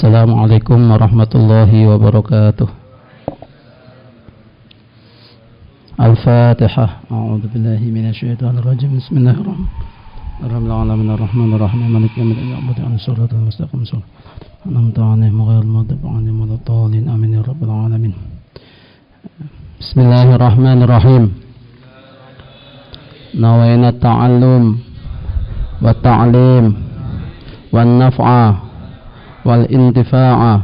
Assalamualaikum warahmatullahi wabarakatuh. Al-Fatihah. A'udzu billahi minasyaitonir rajim. Bismillahirrahmanirrahim. Ar-Rahmanir-Rahim. Maliki yaumiddin. Ihdinash shiratal mustaqim. An'amta 'alaihim ghairil maghdubi 'alaihim waladdallin. Amin ya rabbal alamin. Bismillahirrahmanirrahim. Nawaina ta'allum wa ta'lim wan naf'a wal intifa'a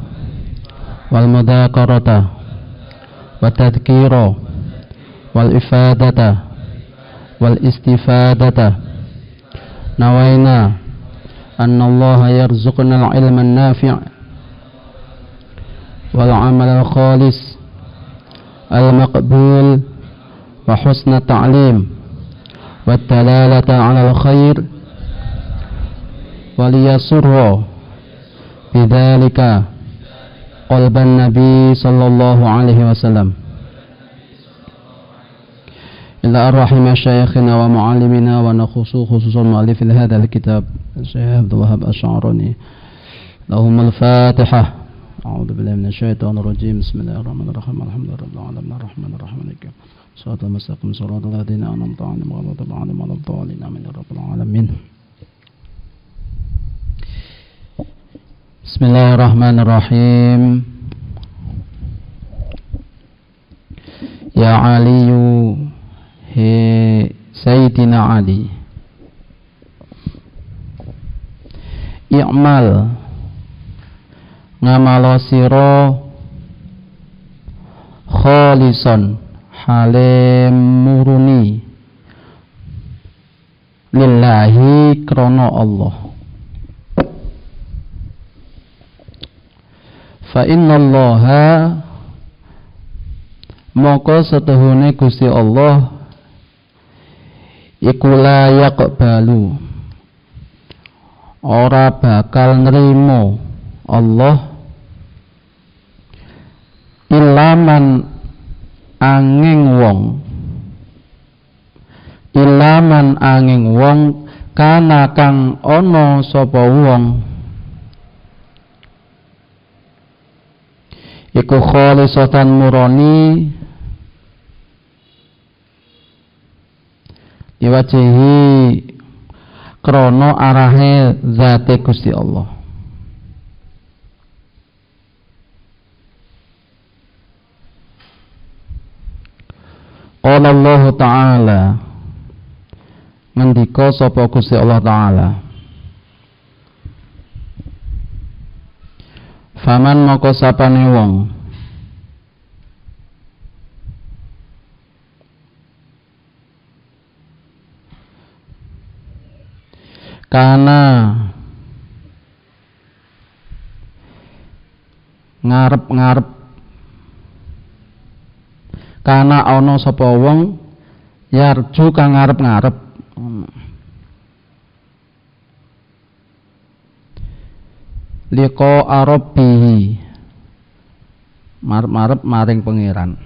wal mudzakarata wat tadhkira wal ifadata wal istifadata. Nawaina anna Allah yarzuqna al ilma an-nafi' wal 'amal al khalis al maqbul wa husna ta'lim wat dalalata 'ala al khair wal yasurra bidzalika qalban nabi sallallahu alaihi wasallam. Ila arrahim syayikhina wa muallimina wa nakhusu khususan mu'allif hadha al-kitab Syekh Abdul Wahhab Asy'arani. Lahum al-Fatihah. A'udzu billahi minasyaitonir rajim. Bismillahirrahmanirrahim. Alhamdulillahirabbil alamin arrahmanir rahim maliki shiratal mustaqim shiratal ladzina an'amta 'alaihim ghairil maghdubi 'alaihim waladdallin. Amin ya rabbal alamin. Bismillahirrahmanirrahim. Ya Aliyu, he Sayyidina Ali, i'mal ngamalo sira khalisan halim muruni lillahi krana Allah. Fa innallaha maka setuhune Gusti Allah iku la yaqbalu ora bakal nrimo Allah ilaman angin wong kana kang ana sapa wong iku khalisatan murani diwajihi krono arahe zate Gusti Allah. Qala Allah Ta'ala, ngendika sapa Gusti Allah Ta'ala, faman moko sapane wong kana ngarep-ngarep kana ana sapa wong yarju kang ngarep-ngarep liqa arabihi marep-marep maring pangeran.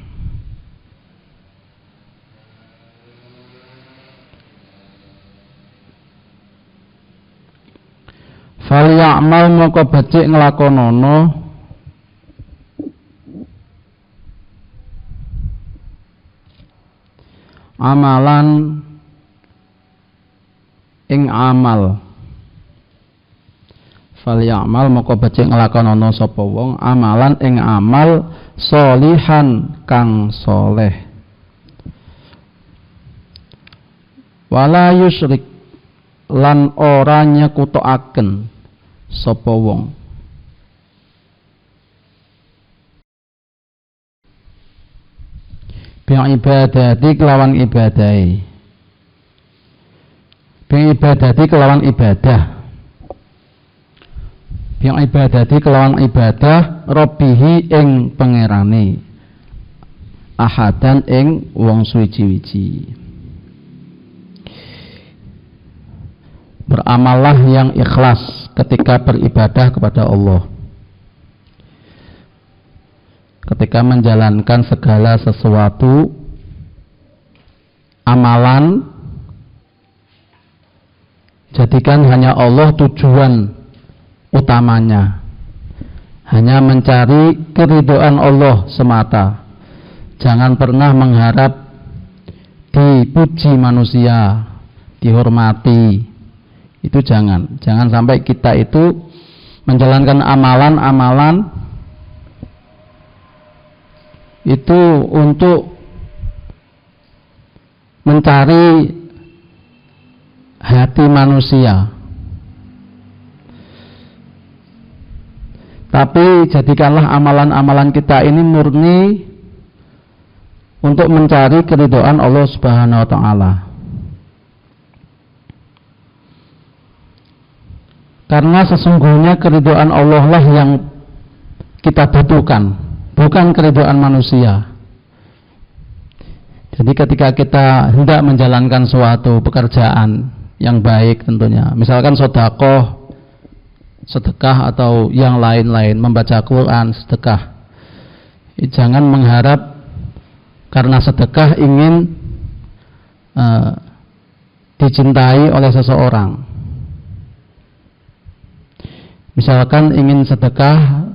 Fal ya'mal moko becik nglakonana amalan ing amal. Fal ya'mal moko becik nglakonana sapa wong amalan ing amal sholihan kang soleh. Wala yusyrik lan ora nyekutukaken sapa wong bi ibadati kelawan ibadahi, bi ibadati kelawan ibadah, bi ibadati kelawan ibadah rabbihi ing pangerane ahadan ing wong suwiji-wiji. Beramallah yang ikhlas ketika beribadah kepada Allah, ketika menjalankan segala sesuatu amalan, jadikan hanya Allah tujuan utamanya. hanya mencari keridhaan Allah semata. Jangan pernah mengharap dipuji manusia, dihormati. Itu jangan sampai kita itu menjalankan amalan-amalan itu untuk mencari hati manusia. Tapi jadikanlah amalan-amalan kita ini murni untuk mencari keridhaan Allah Subhanahu wa taala. Karena sesungguhnya keridhaan Allah lah yang kita butuhkan, bukan keridhaan manusia. Jadi ketika kita hendak menjalankan suatu pekerjaan yang baik tentunya, misalkan sedekah atau yang lain-lain, membaca Quran, sedekah, jangan mengharap karena sedekah ingin dicintai oleh seseorang. Misalkan ingin sedekah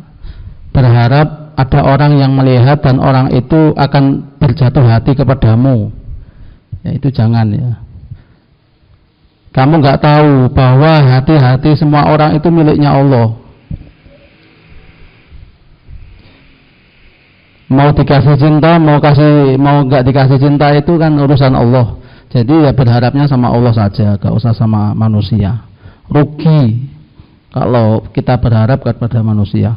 berharap ada orang yang melihat dan orang itu akan berjatuh hati kepadamu, ya itu jangan ya. Kamu nggak tahu bahwa hati-hati semua orang itu miliknya Allah. Mau dikasih cinta, mau nggak dikasih cinta itu kan urusan Allah. Jadi ya berharapnya sama Allah saja, gak usah sama manusia. Rugi kalau kita berharap kepada manusia.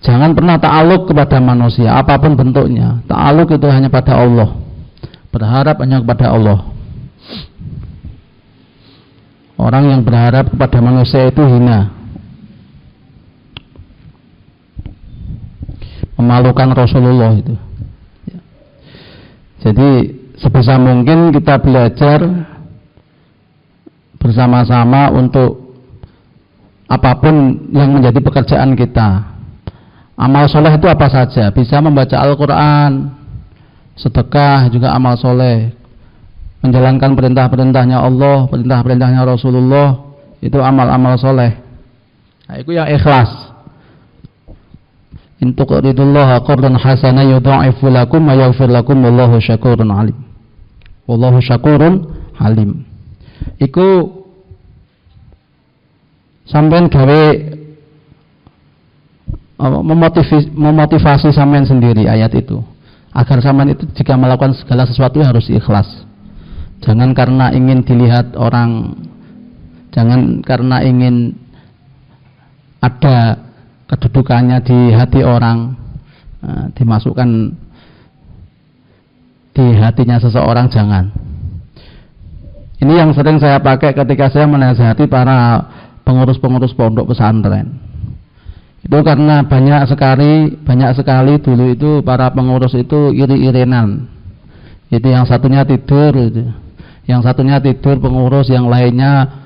Jangan pernah ta'aluk kepada manusia, apapun bentuknya. Ta'aluk itu hanya pada Allah. Berharap hanya kepada Allah. Orang yang berharap kepada manusia itu hina, memalukan Rasulullah itu. Jadi sebisa mungkin kita belajar bersama-sama untuk apapun yang menjadi pekerjaan kita. Amal soleh itu apa saja, bisa membaca Al-Quran, sedekah juga amal soleh, menjalankan perintah-perintahnya Allah, perintah-perintahnya Rasulullah, itu amal-amal soleh. Nah, itu yang ikhlas. In tuqridullaha qardan hasana yudha'ifu lakum wa yaghfir lakum wallahu syakurun alim. Wallahu syakurun alim. Iku sampean gawe memotivasi sampean sendiri ayat itu, agar sampean itu jika melakukan segala sesuatu harus ikhlas. Jangan karena ingin dilihat orang, jangan karena ingin ada kedudukannya di hati orang, dimasukkan di hatinya seseorang, jangan. Ini yang sering saya pakai ketika saya menasihati para pengurus-pengurus pondok pesantren. Itu karena banyak sekali dulu itu para pengurus itu iri-irinan. Itu yang satunya tidur itu. Yang satunya tidur pengurus, yang lainnya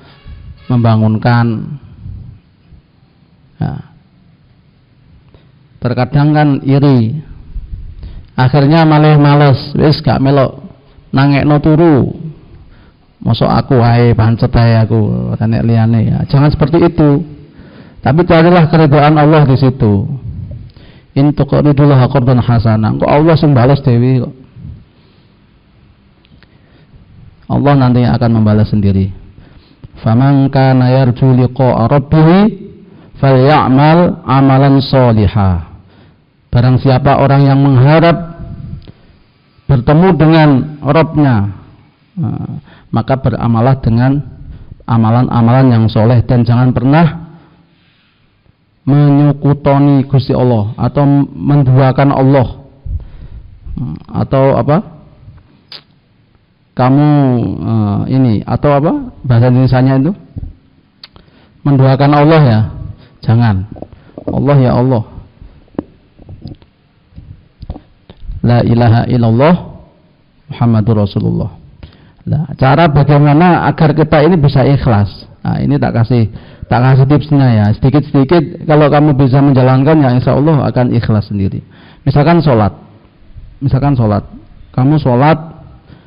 membangunkan. Nah, terkadang kan iri. Akhirnya malah males, wis gak melok nangekno turu. Mosok aku wae pancet ae aku, nek liyane ya. Jangan seperti itu. Tapi carilah keridhaan Allah di situ. In tuqridullaha qardan hasanah. Kok Allah sing balas dewi kok. Allah nanti akan membalas sendiri. Faman kana yarju liqa'a rabbih falyamal amalan sholiha. Barang siapa orang yang mengharap bertemu dengan Rabb-nya, maka beramalah dengan amalan-amalan yang soleh, dan jangan pernah menyukutoni Gusti Allah atau menduakan Allah, atau apa? Kamu ini atau apa bahasa Indonesianya itu menduakan Allah ya, jangan. Allah ya Allah, la ilaha illallah Muhammadur Rasulullah. Nah, cara bagaimana agar kita ini bisa ikhlas, nah ini tak kasih tipsnya ya, sedikit-sedikit. Kalau kamu bisa menjalankan ya insya Allah akan ikhlas sendiri. Misalkan sholat, kamu sholat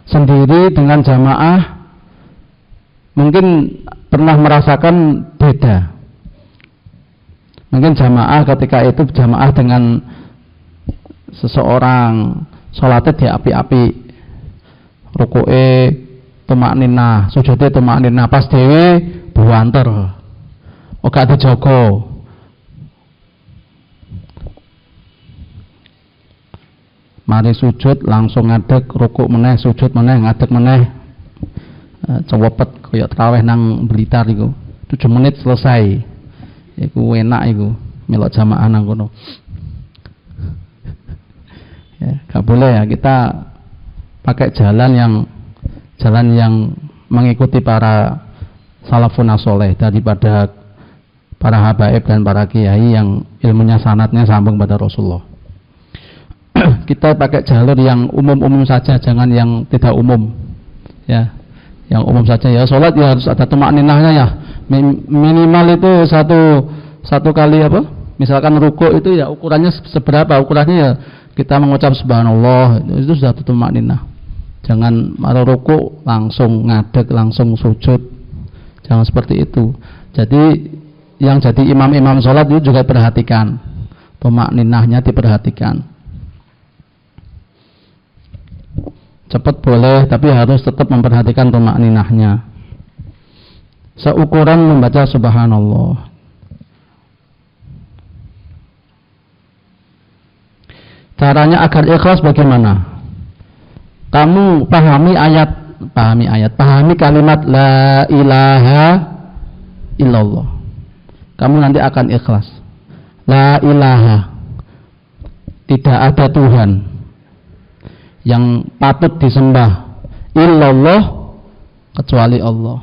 sendiri dengan jamaah, mungkin pernah merasakan beda. Mungkin jamaah ketika itu jamaah dengan seseorang sholatnya di api-api, ruku'e tumak ninah, sujudnya tumak ninah, pas dewe buanter, gak dijogo. Mari sujud langsung ngadeg, rukuk meneh, sujud meneh, ngadeg meneh, cewepet kaya traweh nang Blitar iku 7 menit selesai. Iku enak iku melok jamaah nang kono. Ya, gak boleh ya kita pakai jalan yang mengikuti para salafun saleh daripada para habaib dan para kiai yang ilmunya sanadnya sambung pada Rasulullah. Kita pakai jalur yang umum-umum saja, jangan yang tidak umum. Ya, yang umum saja ya. Salat ya harus ada tumak ninahnya ya. Minimal itu satu kali apa? Misalkan rukuk itu ya ukurannya seberapa? Ukurannya ya kita mengucap subhanallah itu sudah tumak ninah. Jangan malah rukuk langsung ngadeg, langsung sujud. Jangan seperti itu. Jadi yang jadi imam-imam salat itu juga perhatikan. Tumak ninahnya diperhatikan. Cepat boleh, tapi harus tetap memperhatikan tumak ninahnya. Seukuran membaca subhanallah. Caranya agar ikhlas bagaimana? Kamu pahami kalimat la ilaha illallah. Kamu nanti akan ikhlas. La ilaha, tidak ada Tuhan yang patut disembah illallah kecuali Allah.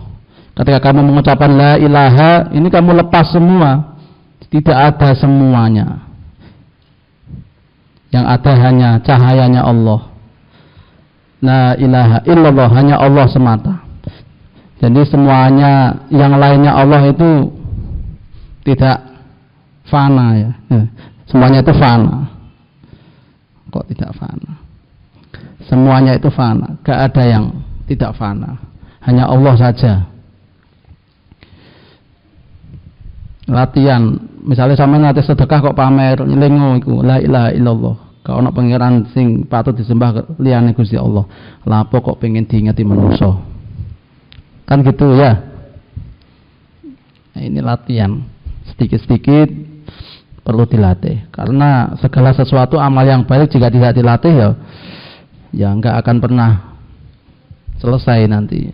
Ketika kamu mengucapkan la ilaha, ini kamu lepas semua, tidak ada semuanya. Yang ada hanya cahayanya Allah. La ilaha illallah, hanya Allah semata. Jadi semuanya yang lainnya Allah itu tidak fana ya. Semuanya itu fana. Kok tidak fana? Semuanya itu fana, gak ada yang tidak fana. Hanya Allah saja. Latihan, misalnya sama nanti sedekah kok pamer nyelengo iku la ilaha illallah. Kau nak pangeran sing patut disembah liyane Gusti Allah. Lapo kok pengen diingati manusa? Kan gitu ya. Nah, ini latihan. Sedikit-sedikit perlu dilatih. Karena segala sesuatu amal yang baik jika tidak dilatih ya enggak akan pernah selesai nanti.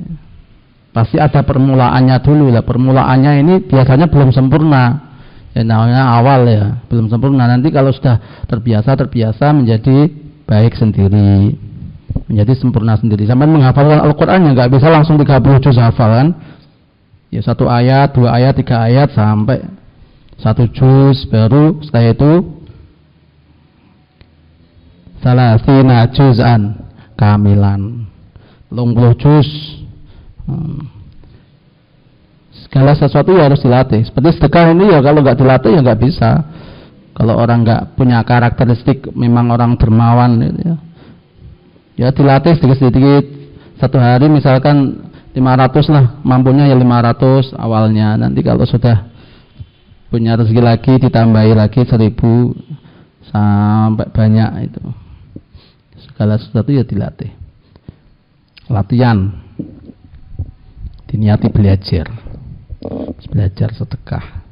Pasti ada permulaannya dulu lah. Permulaannya ini biasanya belum sempurna. Ya namanya awal ya, belum sempurna. Nanti kalau sudah terbiasa menjadi baik sendiri, menjadi sempurna sendiri. Sampai menghafalkan Al-Qur'an ya enggak bisa langsung 30 juz hafal kan. Ya 1 ayat, 2 ayat, 3 ayat sampai 1 juz, baru setelah itu salasina juz'an kamilan 30 juz. Segala sesuatu ya harus dilatih. Seperti sedekah ini ya kalau nggak dilatih ya nggak bisa. Kalau orang nggak punya karakteristik memang orang dermawan gitu ya dilatih sedikit-sedikit. Satu hari misalkan 500 lah, mampunya ya 500 awalnya. Nanti kalau sudah punya rezeki lagi ditambahi lagi 1000 sampai banyak itu. Segala sesuatu ya dilatih. Latihan. Diniati belajar sedekah,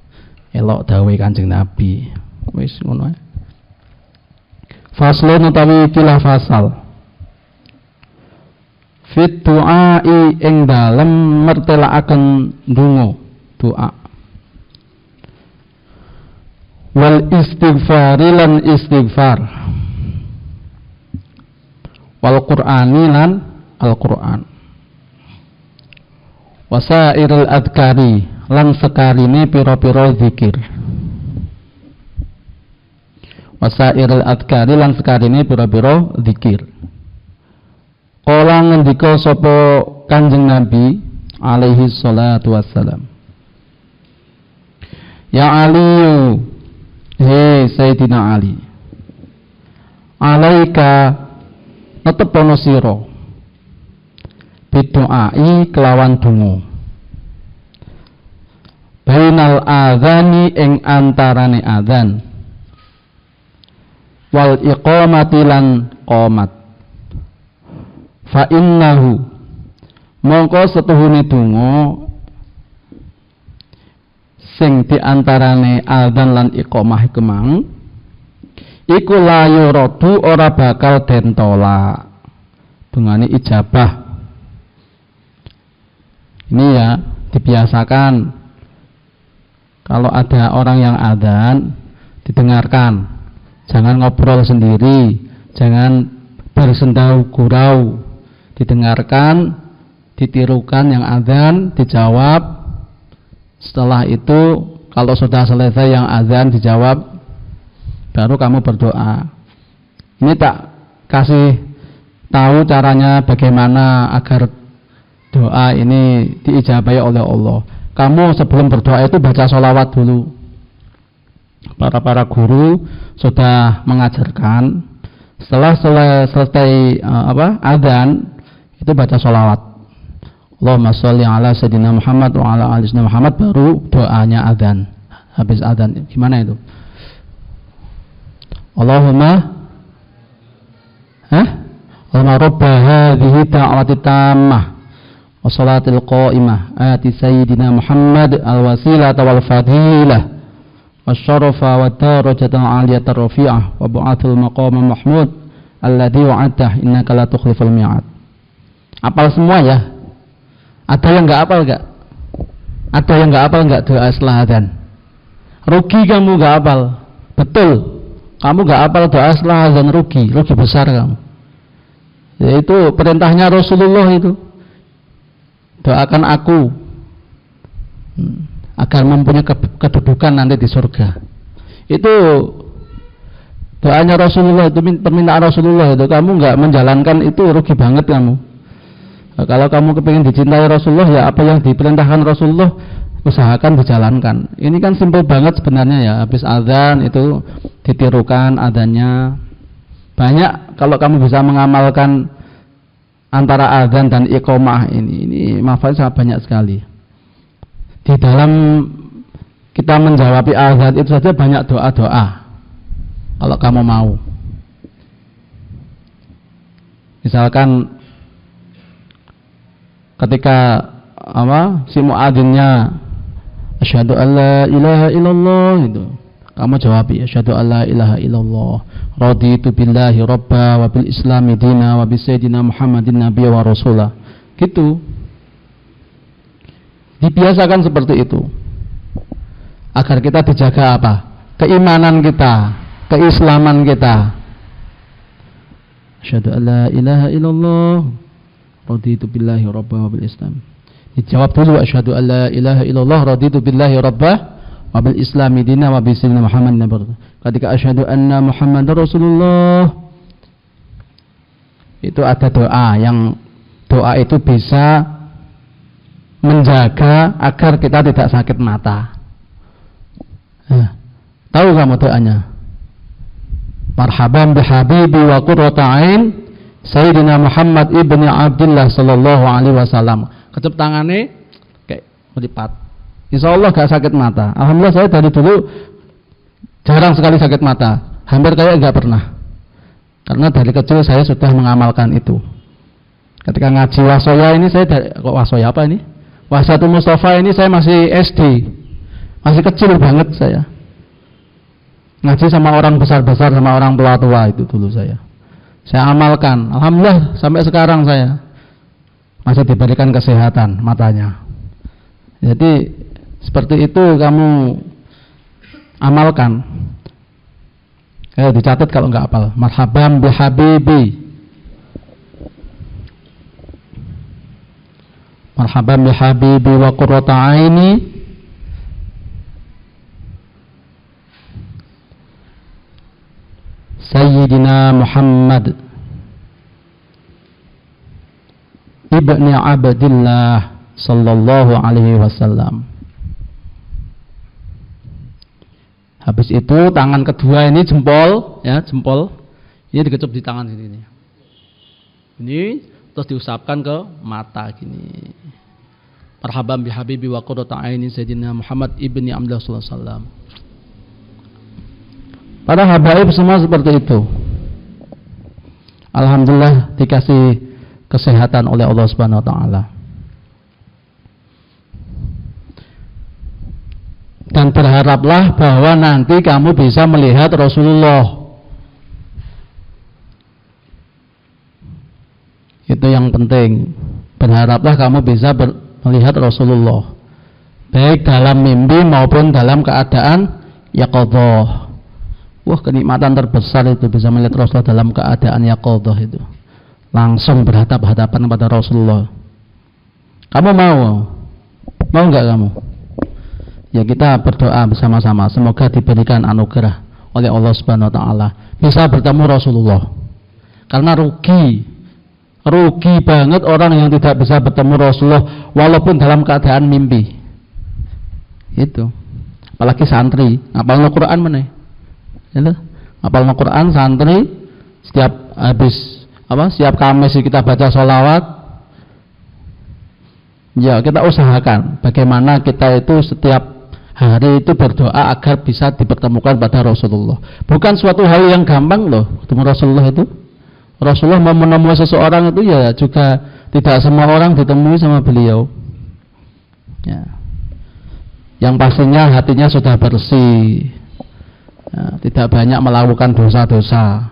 elok dawuh Kanjeng Nabi, wis ngono ae. Faslun utawi kilah fasal fit du'ai ing dalem mertelakaken ndonga doa wal istighfari lan istighfar wal qur'ani lan al-Qur'an wasairul adkari lan sekarine pira-pira zikir. Wasairul adkari lan sekarine pira-pira zikir. Kala ngendika sapa Kanjeng Nabi alaihi salatu wassalam. Ya Ali, he Sayyidina Ali. Alaika netepono sira bidu'ai kelawan donga bainal adzani ing antarane adzan wal iqamati lan qomat. Fa innahu mongko setuhune donga sing diantarane adzan lan iqamah iku mang iku la yuradu ora bakal den tolak dungane ijabah. Ini ya dibiasakan kalau ada orang yang adzan didengarkan, jangan ngobrol sendiri, jangan bersendau gurau, didengarkan, ditirukan yang adzan, dijawab. Setelah itu kalau sudah selesai yang adzan dijawab, baru kamu berdoa. Ini tak kasih tahu caranya bagaimana agar doa ini diijabahi oleh Allah. Kamu sebelum berdoa itu baca sholawat dulu. Para guru sudah mengajarkan setelah selesai adzan itu baca sholawat. Allahumma sholli ala sayyidina Muhammad wa ala ali sayyidina Muhammad, baru doanya adzan. Habis adzan gimana itu? Allahumma rabba hadhihi da'wati tammah wassalatil qa'imah ati sayyidina Muhammad alwasilata wal fadilah wasyarafa wad darajatal aliyatar rafi'ah wa ba'athul maqama mahmud alladzi wa'adta innaka la tukhliful mi'ad. Apal semua ya? Ada yang enggak apal enggak? Ada yang enggak apal enggak doa setelah adzan? Rugi kamu enggak apal. Betul. Kamu enggak apal doa setelah adzan, rugi besar kamu. Yaitu perintahnya Rasulullah itu. Doakan aku agar mempunyai kedudukan nanti di surga. Itu doanya Rasulullah, itu permintaan Rasulullah itu. Kamu enggak menjalankan itu rugi banget kamu. Nah, kalau kamu kepingin dicintai Rasulullah, ya apa yang diperintahkan Rasulullah usahakan dijalankan. Ini kan simpel banget sebenarnya ya. Habis azan itu ditirukan adanya. Banyak kalau kamu bisa mengamalkan antara azan dan iqamah ini manfaatnya sangat banyak sekali. Di dalam kita menjawab azan itu saja banyak doa-doa. Kalau kamu mau. Misalkan ketika si muadzinnya asyhadu alla ilaha illallah itu, kamu jawab asyhadu alla ilaha illallah raditu billahi rabba wa bil islami dina wa bi sayyidina Muhammadin nabiyya wa rasulah. Gitu. Dibiasakan seperti itu. Agar kita dijaga apa? Keimanan kita, keislaman kita. Asyhadu alla ilaha illallah raditu billahi rabba wa bil islam. Dijawab dulu asyhadu alla ilaha illallah raditu billahi rabba wa bil islami dina wa bi sayyidina Muhammad nabi. Ketika asyhadu anna Muhammadar Rasulullah, itu ada doa yang doa itu bisa menjaga agar kita tidak sakit mata. Tahu kamu doanya? Marhaban bihabibi wa qurrata ain Sayyidina Muhammad ibni Abdullah sallallahu alaihi wasallam. Kecep tangane kayak melipat. Insyaallah gak sakit mata. Alhamdulillah saya dari dulu jarang sekali sakit mata. Hampir kayak gak pernah. Karena dari kecil saya sudah mengamalkan itu. Ketika ngaji wasoya ini saya kok wasoya apa ini? Wasatul Mustafa ini saya masih SD. Masih kecil banget saya. Ngaji sama orang besar-besar, sama orang tua-tua itu dulu saya amalkan. Alhamdulillah sampai sekarang saya masih diberikan kesehatan matanya. Jadi seperti itu kamu amalkan. Dicatat kalau nggak hafal. Marhaban bihabibi. Marhaban bihabibi wa qurrata aini Sayyidina Muhammad ibni Abdillah sallallahu alaihi wasallam. Habis itu tangan kedua ini jempol, ya jempol, ini dikecup di tangan sini. Ini terus diusapkan ke mata gini. Marhaban bihabibi wa qurrata aini Sayyidina Muhammad ibni Abdullah sallallahu alaihi wasallam. Para habaib semua seperti itu. Alhamdulillah dikasih kesehatan oleh Allah Subhanahu wa taala. Dan berharaplah bahwa nanti kamu bisa melihat Rasulullah. Itu yang penting. Berharaplah kamu bisa melihat Rasulullah, baik dalam mimpi maupun dalam keadaan yaqadhah. Wah, kenikmatan terbesar itu bisa melihat Rasulullah dalam keadaan yaqadhah itu. Langsung berhadap-hadapan pada Rasulullah. Kamu mau? Mau enggak kamu? Ya, kita berdoa bersama-sama semoga diberikan anugerah oleh Allah Subhanahu wa taala bisa bertemu Rasulullah. Karena rugi banget orang yang tidak bisa bertemu Rasulullah walaupun dalam keadaan mimpi. Itu. Apalagi santri, ngapalno Quran meneh. Ya, ngapalno Quran santri setiap habis setiap Kamis kita baca sholawat. Ya, kita usahakan bagaimana kita itu setiap hari itu berdoa agar bisa dipertemukan pada Rasulullah. Bukan suatu hal yang gampang loh ketemu Rasulullah itu. Rasulullah mau menemui seseorang itu ya juga tidak semua orang ditemui sama beliau. Ya. Yang pastinya hatinya sudah bersih, ya, tidak banyak melakukan dosa-dosa.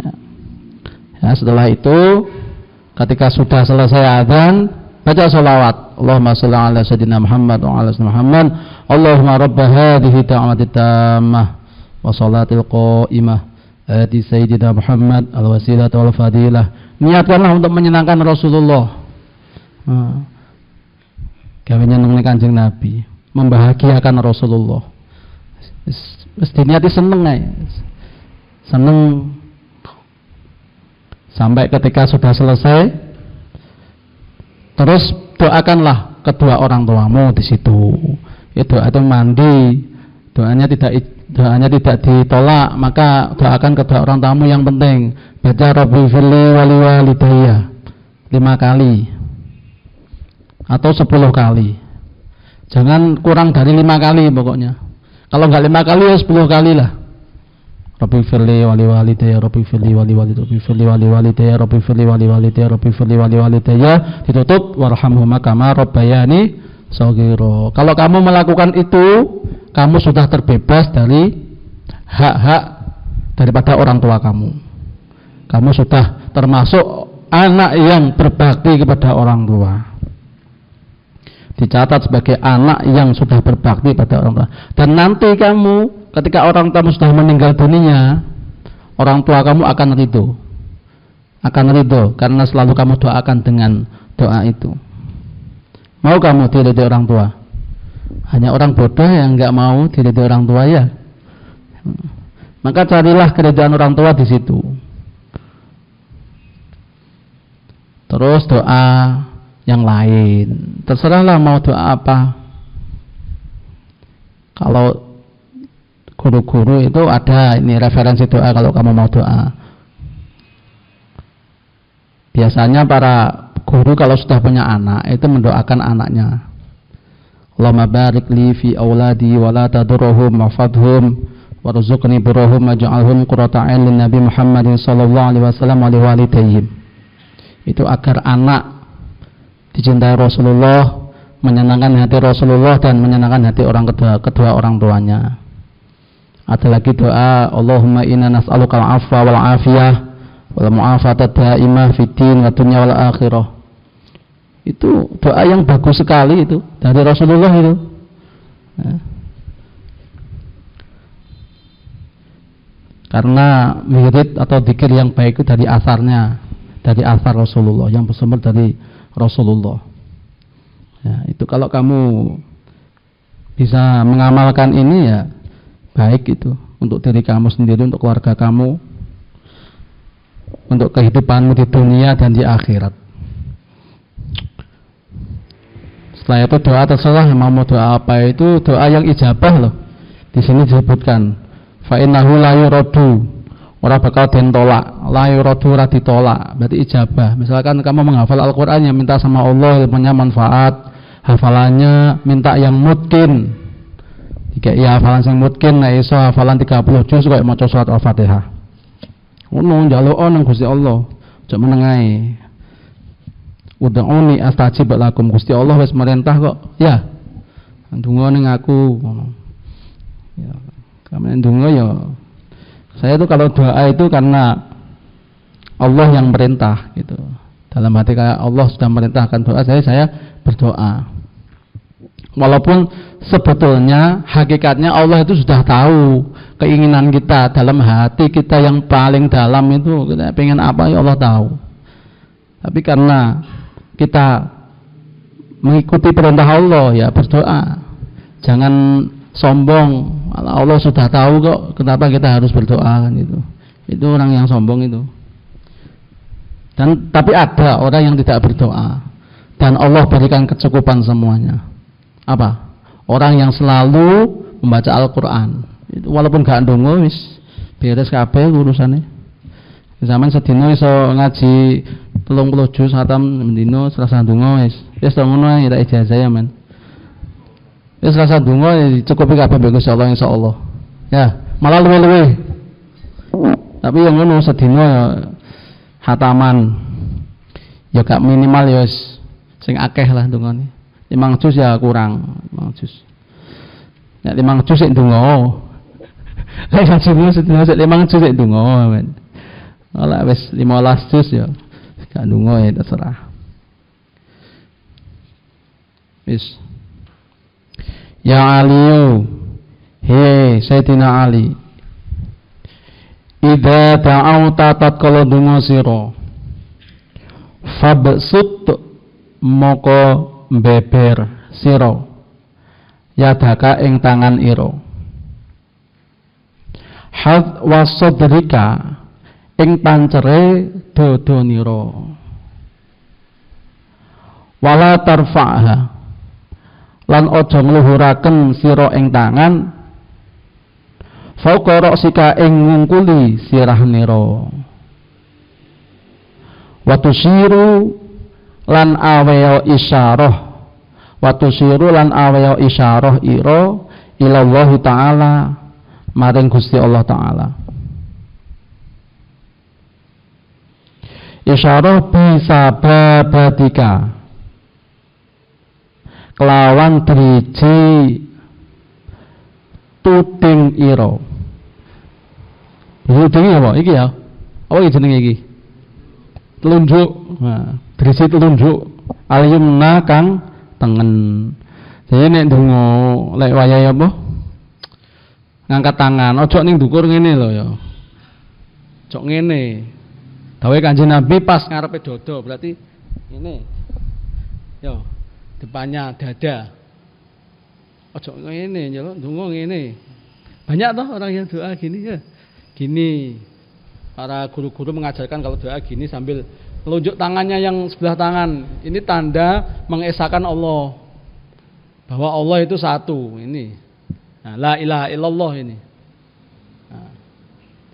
Ya. Ya, setelah itu, ketika sudah selesai adzan, baca sholawat. Allahumma sholli ala sayyidina Muhammad wa ala sayyidina Muhammad. Allahumma rabba hadhihi ta'amatit tammah wa sholatil qa'imah. Di Sayyidina Muhammad al-wasilah wal fadilah. Niatkanlah untuk menyenangkan Rasulullah. Gawe nyenengke Kanjeng Nabi, membahagiakan Rasulullah. Mesti niati seneng ae. Seneng sampai ketika sudah selesai, terus doakanlah kedua orang tuamu di situ. Itu atau mandi, doanya tidak ditolak, maka doakan kedua orang tamu yang penting. Baca Rabbi firli wali walidayya 5 kali atau 10 kali. Jangan kurang dari 5 kali pokoknya. Kalau enggak 5 kali ya 10 kali lah. Rabbi firli wali walidayya, Rabbi firli wali walidayya, Rabbi firli wali walidayya, Rabbi firli wali walidayya, Rabbi firli wali walidayya, ditutup warhamhuma kama rabbayani shaghira. Kalau kamu melakukan itu, kamu sudah terbebas dari hak-hak daripada orang tua kamu. Kamu sudah termasuk anak yang berbakti kepada orang tua. Dicatat sebagai anak yang sudah berbakti pada orang tua. Dan nanti kamu ketika orang tua sudah meninggal dunia, orang tua kamu akan ridho. Karena selalu kamu doakan dengan doa itu. Mau kamu diridhoi orang tua? Hanya orang bodoh yang enggak mau diridhoi orang tua ya. Maka carilah keridhaan orang tua di situ. Terus doa yang lain. Terserahlah mau doa apa. Kalau guru-guru itu ada ini referensi doa kalau kamu mau doa. Biasanya para guru kalau sudah punya anak itu mendoakan anaknya. Allahumma barik li fi auladi wa la tadurruhum wafadhum warzuqni birrahum waj'alhum qurrata 'ainin Nabi Muhammadin sallallahu alaihi wasallam wa liwalidayhim. Itu agar anak dicintai Rasulullah, menyenangkan hati Rasulullah dan menyenangkan hati kedua orang tuanya. Ada lagi doa Allahumma inna nas'aluka al-'afwa wal 'afiyah wal mu'afata daimah fid din wa dunya wal akhirah. Itu doa yang bagus sekali itu dari Rasulullah itu. Ya. Karena wirid atau zikir yang baik itu dari asarnya, dari asar Rasulullah yang bersumber dari Rasulullah. Ya, itu kalau kamu bisa mengamalkan ini ya baik itu untuk diri kamu sendiri, untuk keluarga kamu, untuk kehidupanmu di dunia dan di akhirat. Setelah itu doa terserah mau doa apa, itu doa yang ijabah loh. Di sini disebutkan fa innahu la yuradu ora bakal den tolak, la yuradu ora ditolak, berarti ijabah. Misalkan kamu menghafal Al-Qur'an yang minta sama Allah ilmunya manfaat, hafalannya minta yang mungkin. Jika ya hafalan sing mungkin nek iso hafalan 30 juz kok maca surat Al-Fatihah. Ngono njaluk nang Gusti Allah, aja menengae. Ud'uni astajib lakum, Gusti Allah wis merintah kok. Ya. Ndonga ning aku ngono. Ya, kamen ndonga ya. Saya itu kalau doa itu karena Allah yang merintah gitu. Dalam hati kayak Allah sudah merintahkan doa, saya berdoa. Walaupun sebetulnya hakikatnya Allah itu sudah tahu keinginan kita dalam hati kita yang paling dalam itu kita pengen apa ya Allah tahu. Tapi karena kita mengikuti perintah Allah ya berdoa. Jangan sombong. Allah sudah tahu kok kenapa kita harus berdoa kan itu. Itu orang yang sombong itu. Dan tapi ada orang yang tidak berdoa dan Allah berikan kecukupan semuanya. Apa? Orang yang selalu membaca Al-Qur'an. Itu walaupun gak ndonga wis beres kabeh urusane. Zaman sedina iso ngaji 30 juz khatam mendino Selasa ndonga wis. Wis ngono ya tak ijazah ya, men. Wis rasa ndonga dicukupi kabeh mbek Gusti Allah insyaallah. Ya, malah luwe-luwe. Tapi yang ngono sedina ya khataman. Ya gak minimal ya wis sing akeh lah ndongane. 5 juz ya kurang, 5 juz. Nek 5 juz sik ndonga. Lek sedina 5 juz sik ndonga, men. Ora wis 15 juz ya gak ndonga ya terserah. Wis. Ya Aliyu, he Sayyidina Ali, idza ta'auta tatkala donga sira, fabsut moko beber sira, yadaka ing tangan ira, had wasadrika ing pancere dodonira, wala tarfa'ha lan aja ngluhuraken sira ing tangan fauqa ra'sika ing ngungkuli sirahnira wa tusiru lan awaya isyarah wa tusiru lan awaya isyarah ira ila Allah taala maring Gusti Allah taala. Isyarah bisa babadika kelawan driji tuding ira. Tuding apa iki ya? Apa iki jenenge iki? Telunjuk. Nah, driji telunjuk al-yumna kang tengen. Jadi nek ndonga lek wayahe apa? Ngangkat tangan, ojo ning ndukur ngene lho ya. Ojo ngene. Dawuhe Kanjeng Nabi pas ngarepe dodo, berarti ngene. Yo. Depannya dada. Ojo ngene nyelok ndonga ngene. Banyak toh orang yang doa gini ya. Gini. Para guru-guru mengajarkan kalau doa gini sambil telunjuk tangannya yang sebelah tangan. Ini tanda mengesahkan Allah. Bahwa Allah itu satu ini. Nah, la ilaha illallah ini. Nah,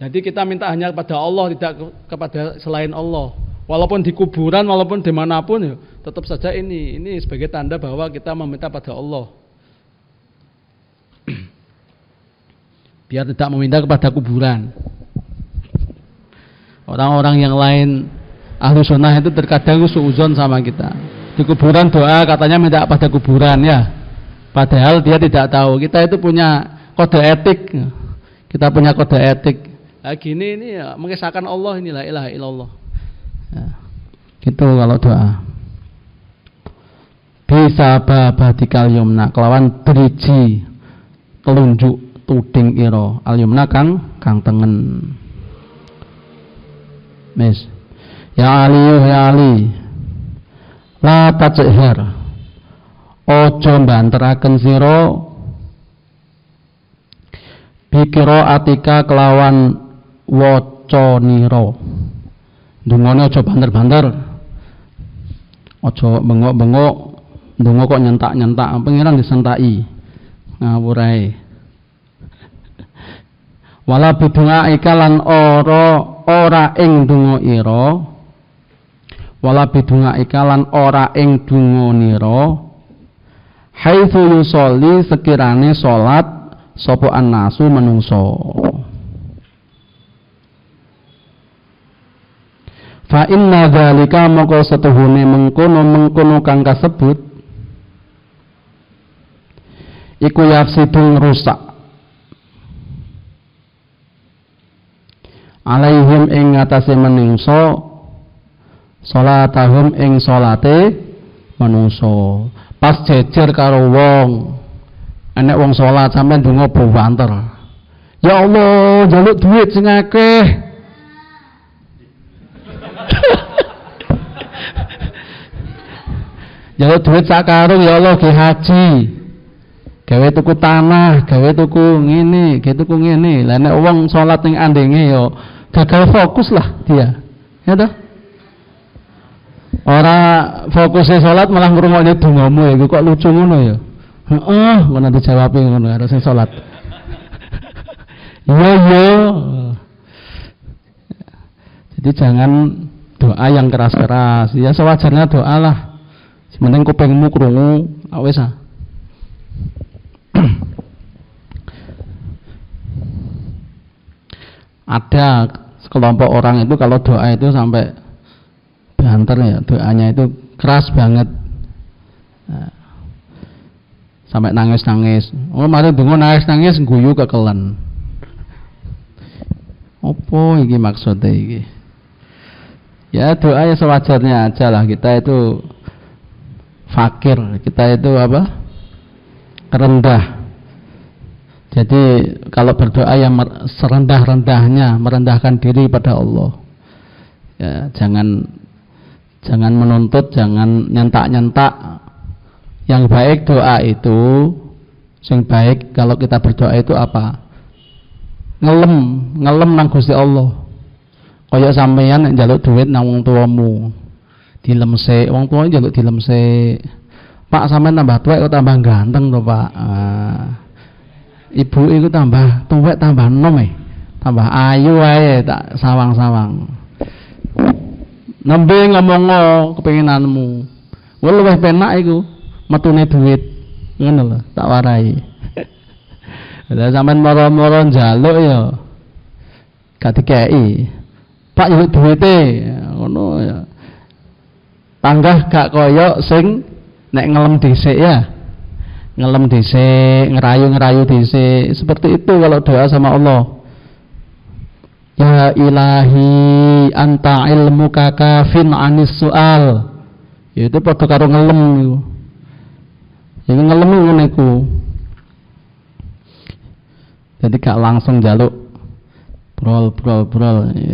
jadi kita minta hanya kepada Allah, tidak kepada selain Allah. Walaupun di kuburan, walaupun dimanapun, ya, tetap saja ini sebagai tanda bahwa kita meminta pada Allah. Biar tidak meminta kepada kuburan. Orang-orang yang lain ahlu sunnah itu terkadang suuzon sama kita. Di kuburan doa katanya minta pada kuburan ya. Padahal dia tidak tahu. Kita itu punya kode etik. Kita punya kode etik. Nah, gini ini ya, mengesahkan Allah ini la ilaha illallah. Ya, gitu kalau doa. Bisa babadikal yumna kelawan driji telunjuk tuding ira al yumna kang tengen. Mes. Ya Ali ya Ali. La tajhar. Ojo mbanteraken sira bikira atika kelawan waca nira. Dungane aja banter-banter. Aja bengok-bengok. Ndonga kok nyentak-nyentak, pengiran disentaki. Ngawur ae. Wala bidunga ikalan ora ing donga ira. Wala bidunga ikalan ora ing donga nira. Haitsu yusolli sekirane salat sapa annasu menungso. Fa inna dzalika maka setuhune mengkono kang kasebut iku yafsidun rusak alaihim ing ngatasé menungso salatahum ing salate menungso. Pas jejer karo wong enek wong salat sampean ndonga banter, ya Allah njaluk duit sing akeh. Njaluk duit sak karung ya Allah ge haji. Gawe tuku tanah, gawe tuku ngene, gawe tuku ngene. Lah nek wong salat ning andenge ya gagal fokus lah dia. Ya toh? Ora fokusnya salat malah ngrungokne dongamu iku kok lucu ngono ya. Heeh, ngono dijawabi ngono karo sing salat. Iya. Jadi jangan doa yang keras-keras. Ya sewajarnya doa lah. Sementing kupingmu krungu, wis ah. Ada sekelompok orang itu kalau doa itu sampai banter ya, doanya itu keras banget. Nah, sampai nangis-nangis. Oh, mari donga nangis-nangis guyu kekelan. Opo iki maksudnya iki? Ya doa ya sewajarnya aja lah. Kita itu fakir, kita itu apa? Rendah. Jadi kalau berdoa yang serendah-rendahnya merendahkan diri pada Allah. Ya, jangan menuntut, jangan nyentak-nyentak. Yang baik doa itu, yang baik kalau kita berdoa itu apa? Ngelem nang Gusti Allah. Kaya sampeyan njaluk duit nang wong tuamu. Dilemsik, wong tuane njaluk dilemsik. Pak sampean tambah tuwek kok tambah ganteng to, Pak. Ibu itu tambah tuwek tambah enom tambah ayu ae tak sawang-sawang. Nembe ngomong kepenginanmu. Wah luwih penak iku metune duit. Ngono lho, tak warai. Lah sampean moro-moro njaluk ya gak dikeki. Pak yo duwite ngono ya. Tanggah gak koyok sing nek ngelem dhisik ya. Ngelem dhisik, ngerayu-ngerayu dhisik. Seperti itu kalau doa sama Allah. Ya ilahi anta ilmuka kafin anis soal. Ya itu padha karo ngelem iku. Ya ngelem ngono iku. Jadi gak langsung jaluk brol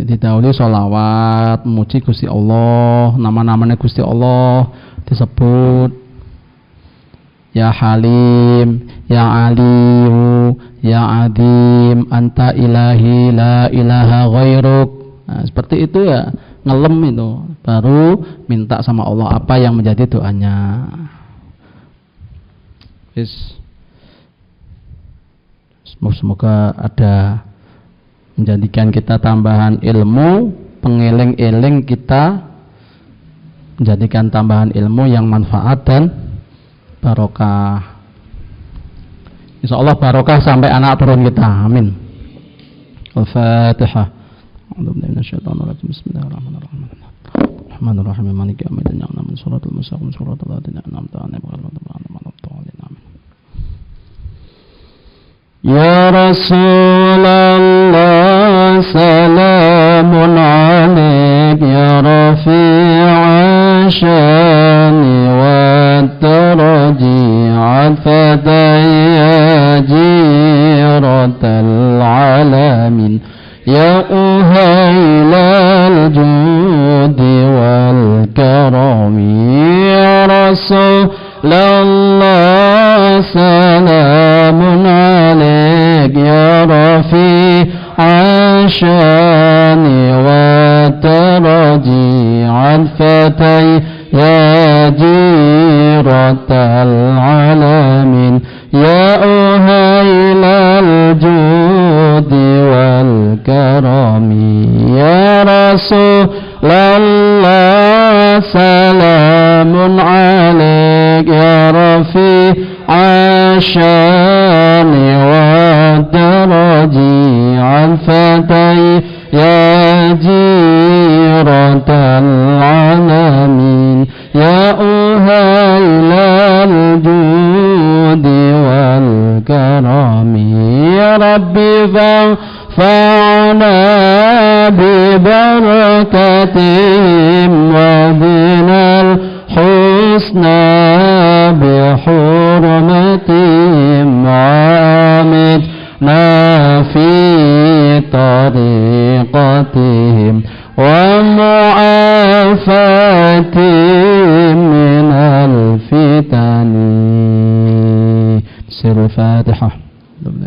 didahului sholawat, memuji Gusti Allah, nama-namanya Gusti Allah disebut. Ya Halim, Ya Aliyu, Ya Adim, Anta ilahi la ilaha ghairuk. Nah, seperti itu ya, ngelem itu. Baru minta sama Allah apa yang menjadi doanya. Semoga ada menjadikan kita tambahan ilmu, pengeling-eling kita, menjadikan tambahan ilmu yang manfaat dan barokah. Insya Allah barokah sampai anak turun kita. Amin. Al-Fatihah. Bismillahirrahmanirrahim. Rahmanirrahim. Maliki yaumiddin. Amin. Suratul Mustaqim. Suratul Ladzina an'amta 'alaihim ghairil maghdubi 'alaihim. Ya Rasulullah salamun 'alaik ya rafi'a syani wa taraji'at fadaya jiratal alamin ya uhailal judi wal karami ya Rasulullah salamun alaik ya rafi'a syani wa taraji'at fatay ya jiratal alamin ya uhailal judi wa الشان والدرج الفتي يا جيرة العالمين يا أهيل الجود والكرم يا ربي فانفعنا ببركتهم وبنا الحسنى بحرمتهم عامدنا في طريقتهم ومعافاتهم من الفتن. سر الفاتحة. بسم الله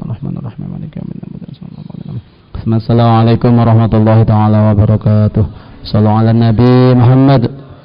الرحمن الرحيم مالك يوم الدين. Assalamualaikum warahmatullahi taala wabarakatuh. Sallallahu ala Nabi Muhammad.